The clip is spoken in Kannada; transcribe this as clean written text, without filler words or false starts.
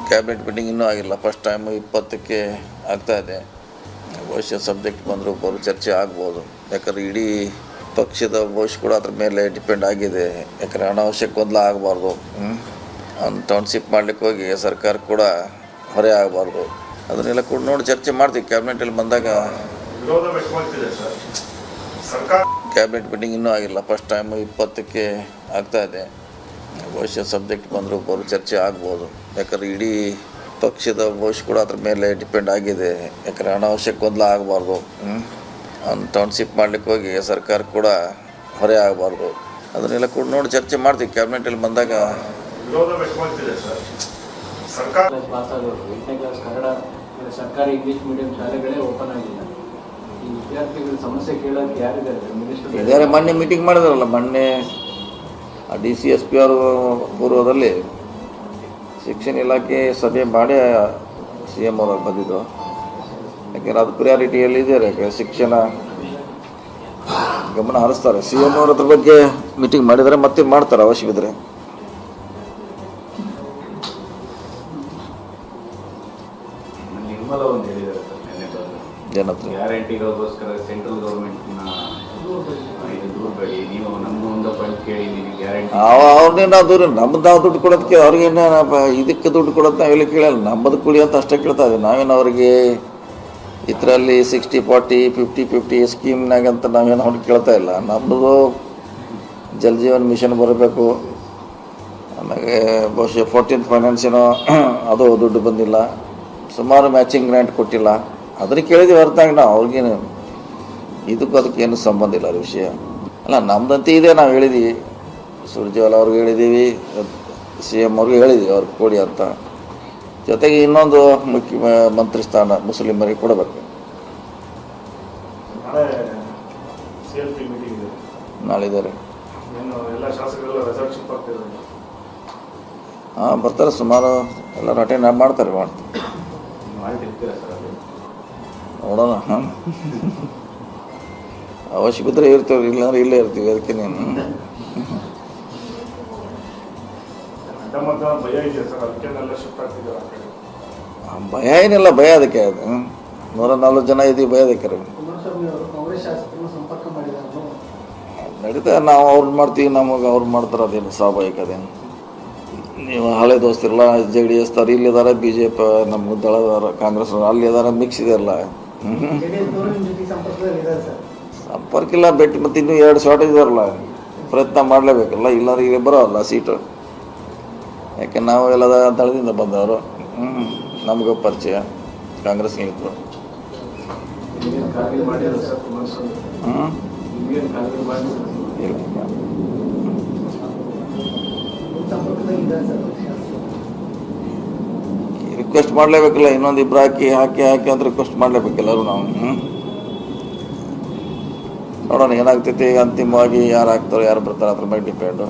ಕ್ಯಾಬಿನೆಟ್ ಮೀಟಿಂಗ್ ಇನ್ನೂ ಆಗಿಲ್ಲ. ಫಸ್ಟ್ ಟೈಮ್ 20ಕ್ಕೆ ಆಗ್ತಾಯಿದೆ. ಭವಿಷ್ಯ ಸಬ್ಜೆಕ್ಟ್ ಬಂದರೂ ಬರೋ ಚರ್ಚೆ ಆಗ್ಬೋದು. ಯಾಕಂದರೆ ಇಡೀ ಪಕ್ಷದ ಭವಿಷ್ಯ ಕೂಡ ಅದ್ರ ಮೇಲೆ ಡಿಪೆಂಡ್ ಆಗಿದೆ. ಯಾಕಂದರೆ ಅನಾವಶ್ಯಕ ಗೊಂದಲ ಆಗಬಾರ್ದು. ಅವ್ನು ಟೌನ್ಶಿಪ್ ಮಾಡಲಿಕ್ಕೆ ಹೋಗಿ ಸರ್ಕಾರ ಕೂಡ ಹೊರೆ ಆಗಬಾರ್ದು. ಅದನ್ನೆಲ್ಲ ಕೂಡ ನೋಡಿ ಚರ್ಚೆ ಮಾಡ್ತೀವಿ. ಕ್ಯಾಬಿನೆಟಲ್ಲಿ ಬಂದಾಗ ಕ್ಯಾಬಿನೆಟ್ ಮೀಟಿಂಗ್ ಇನ್ನೂ ಆಗಿಲ್ಲ. ಫಸ್ಟ್ ಟೈಮ್ 20ಕ್ಕೆ ಆಗ್ತಾಯಿದೆ. ಭವಿಷ್ಯ ಸಬ್ಜೆಕ್ಟ್ ಬಂದರೂ ಬರೋ ಚರ್ಚೆ ಆಗ್ಬೋದು. ಯಾಕಂದರೆ ಇಡೀ ಪಕ್ಷದ ಭವಿಷ್ಯ ಕೂಡ ಅದ್ರ ಮೇಲೆ ಡಿಪೆಂಡ್ ಆಗಿದೆ. ಯಾಕಂದರೆ ಅನಾವಶ್ಯಕ ಗೊಂದಲ ಆಗಬಾರ್ದು. ಅವ್ನು ಟೌನ್ಶಿಪ್ ಮಾಡಲಿಕ್ಕೆ ಹೋಗಿ ಸರ್ಕಾರ ಕೂಡ ಹೊರೆ ಆಗಬಾರ್ದು. ಅದನ್ನೆಲ್ಲ ಕೂಡ ನೋಡಿ ಚರ್ಚೆ ಮಾಡ್ತೀವಿ. ಕ್ಯಾಬಿನೆಟಲ್ಲಿ ಬಂದಾಗ ಸರ್ಕಾರಿ ಇಂಗ್ಲಿಷ್ ಮೀಡಿಯಂ ಶಾಲೆಗಳೇ ಓಪನ್ ಆಗಿಲ್ಲ. ಈ ವಿದ್ಯಾರ್ಥಿಗಳ ಸಮಸ್ಯೆ ಕೇಳೋಕ್ಕೆ ಯಾರಿದ್ದಾರೆ? ಇದಾರೆ. ಮೊನ್ನೆ ಮೀಟಿಂಗ್ ಮಾಡಿದಾರಲ್ಲ, ಮೊನ್ನೆ DCSP ಅವರು ಪೂರ್ವದಲ್ಲಿ ಶಿಕ್ಷಣ ಇಲಾಖೆ ಸಭೆ ಮಾಡಿ CM ಅವ್ರಿಗೆ ಬಂದಿದ್ದು. ಯಾಕೆಂದರೆ ಅದು ಪ್ರಿಯಾರಿಟಿಯಲ್ಲಿ ಇದ್ದಾರೆ. ಯಾಕೆ ಶಿಕ್ಷಣ ಗಮನ ಹರಿಸ್ತಾರೆ. CM ಅವ್ರ ಅದ್ರ ಬಗ್ಗೆ ಮೀಟಿಂಗ್ ಮಾಡಿದರೆ ಮತ್ತೆ ಮಾಡ್ತಾರೆ ಅವಶ್ಯವಿದ್ರೆ. ಜನತ್ರ ಗ್ಯಾರಂಟಿಗೋಸ್ಕರ ಸೆಂಟ್ರಲ್ ಗೌರ್ಮೆಂಟ್ನ ನೀವು ನಮ್ಮ ಕೇಳಿ ಗ್ಯಾರಂಟಿ ಅವ್ರನ್ನೇ ನಾವು ದೂರ ನಮ್ಮದು ನಾವು ದುಡ್ಡು ಕೊಡೋದಕ್ಕೆ ಅವ್ರಿಗೇನು ಇದಕ್ಕೆ ದುಡ್ಡು ಕೊಡೋದು ನಾವೆಲ್ಲ ಕೇಳಲ್ಲ. ನಮ್ಮದು ಕುಡಿ ಅಂತ ಅಷ್ಟೇ ಕೇಳ್ತಾ ಇದ್ದೀವಿ. ನಾವೇನು ಅವ್ರಿಗೆ ಇದರಲ್ಲಿ 60-40 50-50 ಸ್ಕೀಮ್ನಾಗಂತ ನಾವೇನು ಅವ್ರಿಗೆ ಕೇಳ್ತಾ ಇಲ್ಲ. ನಮ್ಮದು ಜಲ್ ಜೀವನ್ ಮಿಷನ್ ಬರಬೇಕು. ಆಮೇಲೆ ಬಹುಶಃ 14th ಫೈನಾನ್ಸಿನೋ ಅದು ದುಡ್ಡು ಬಂದಿಲ್ಲ. ಸುಮಾರು ಮ್ಯಾಚಿಂಗ್ ಗ್ರ್ಯಾಂಟ್ ಕೊಟ್ಟಿಲ್ಲ. ಅದನ್ನು ಕೇಳಿದ್ದೀವಿ ಹೊರತಾಗಿ ನಾವು ಅವ್ರಿಗೇನು ಇದಕ್ಕೂ ಅದಕ್ಕೇನು ಸಂಬಂಧ ಇಲ್ಲ ಅದು ವಿಷಯ. ಅಲ್ಲ, ನಮ್ದಂತೆ ಇದೆ. ನಾವು ಹೇಳಿದ್ದೀವಿ, ಸುರ್ಜೇವಾಲ ಅವ್ರಿಗೆ ಹೇಳಿದ್ದೀವಿ, CM ಅವ್ರಿಗೆ ಹೇಳಿದ್ದೀವಿ ಅವ್ರಿಗೆ ಕೊಡಿ ಅಂತ. ಜೊತೆಗೆ ಇನ್ನೊಂದು ಮಂತ್ರಿ ಸ್ಥಾನ ಮುಸ್ಲಿಮರಿಗೆ ಕೊಡಬೇಕು. ನಾಳಿದ್ದಾರೆ. ಹಾಂ, ಬರ್ತಾರೆ. ಸುಮಾರು ಎಲ್ಲರೂ ಅಟೆಂಡ್ ಮಾಡ್ತಾರೆ. ನೋಡೋಣ. ಅವಶ್ಯ ಬಿದ್ದರೆ ಇರ್ತೀವಿ, ಇಲ್ಲಾಂದ್ರೆ ಇಲ್ಲೇ ಇರ್ತೀವಿ. ಅದಕ್ಕೆ ನೀನು ಭಯ ಏನಿಲ್ಲ. ಭಯ ಅದಕ್ಕೆ ಅದು 140 ಜನ ಇದ್ದೀವಿ. ಭಯ ಅದಕ್ಕೆ ನಡೀತಾ. ನಾವು ಅವ್ರನ್ನ ಮಾಡ್ತೀವಿ, ನಮಗೆ ಅವ್ರು ಮಾಡ್ತಾರೆ. ಅದೇನು ಸ್ವಾಭಾವಿಕ. ಅದೇನು ನೀವು ಹಳೆ ದೋಸ್ತಿರಲ್ಲ. JDS ತಾರೆ ಇಲ್ಲಿದ್ದಾರೆ, BJP ನಮ್ಮ ದಳದವರು, ಕಾಂಗ್ರೆಸ್ ಅಲ್ಲಿದ್ದಾರೆ, ಮಿಕ್ಸ್ ಇದೆಯಲ್ಲ. ಸಂಪರ್ಕ ಇಲ್ಲ, ಭೇಟಿ. ಮತ್ತು ಇನ್ನೂ 2 ಶಾರ್ಟೇಜ್ ಇದಾರಲ್ಲ, ಪ್ರಯತ್ನ ಮಾಡಲೇಬೇಕಲ್ಲ. ಇಲ್ಲಾಂದ್ರೆ ಈಗ ಬರೋಲ್ಲ ಸೀಟು. ಯಾಕೆ ನಾವು ಎಲ್ಲ ದಳದಿಂದ ಬಂದವರು. ನಮಗೂ ಪರಿಚಯ ಕಾಂಗ್ರೆಸ್ನಿದ್ರು. ರಿಕ್ವೆಸ್ಟ್ ಮಾಡಲೇಬೇಕಲ್ಲ. ಇನ್ನೊಂದು ಇಬ್ಬರು ಹಾಕಿ ಅಂತ ರಿಕ್ವೆಸ್ಟ್ ಮಾಡಲೇಬೇಕಲ್ಲರೂ ನಾವು. ನೋಡೋಣ ಏನಾಗ್ತೈತಿ. ಅಂತಿಮವಾಗಿ ಯಾರು ಹಾಕ್ತಾರೋ ಯಾರು ಬರ್ತಾರೋ ಅದ್ರ ಮೇಲೆ ಡಿಪೆಂಡು.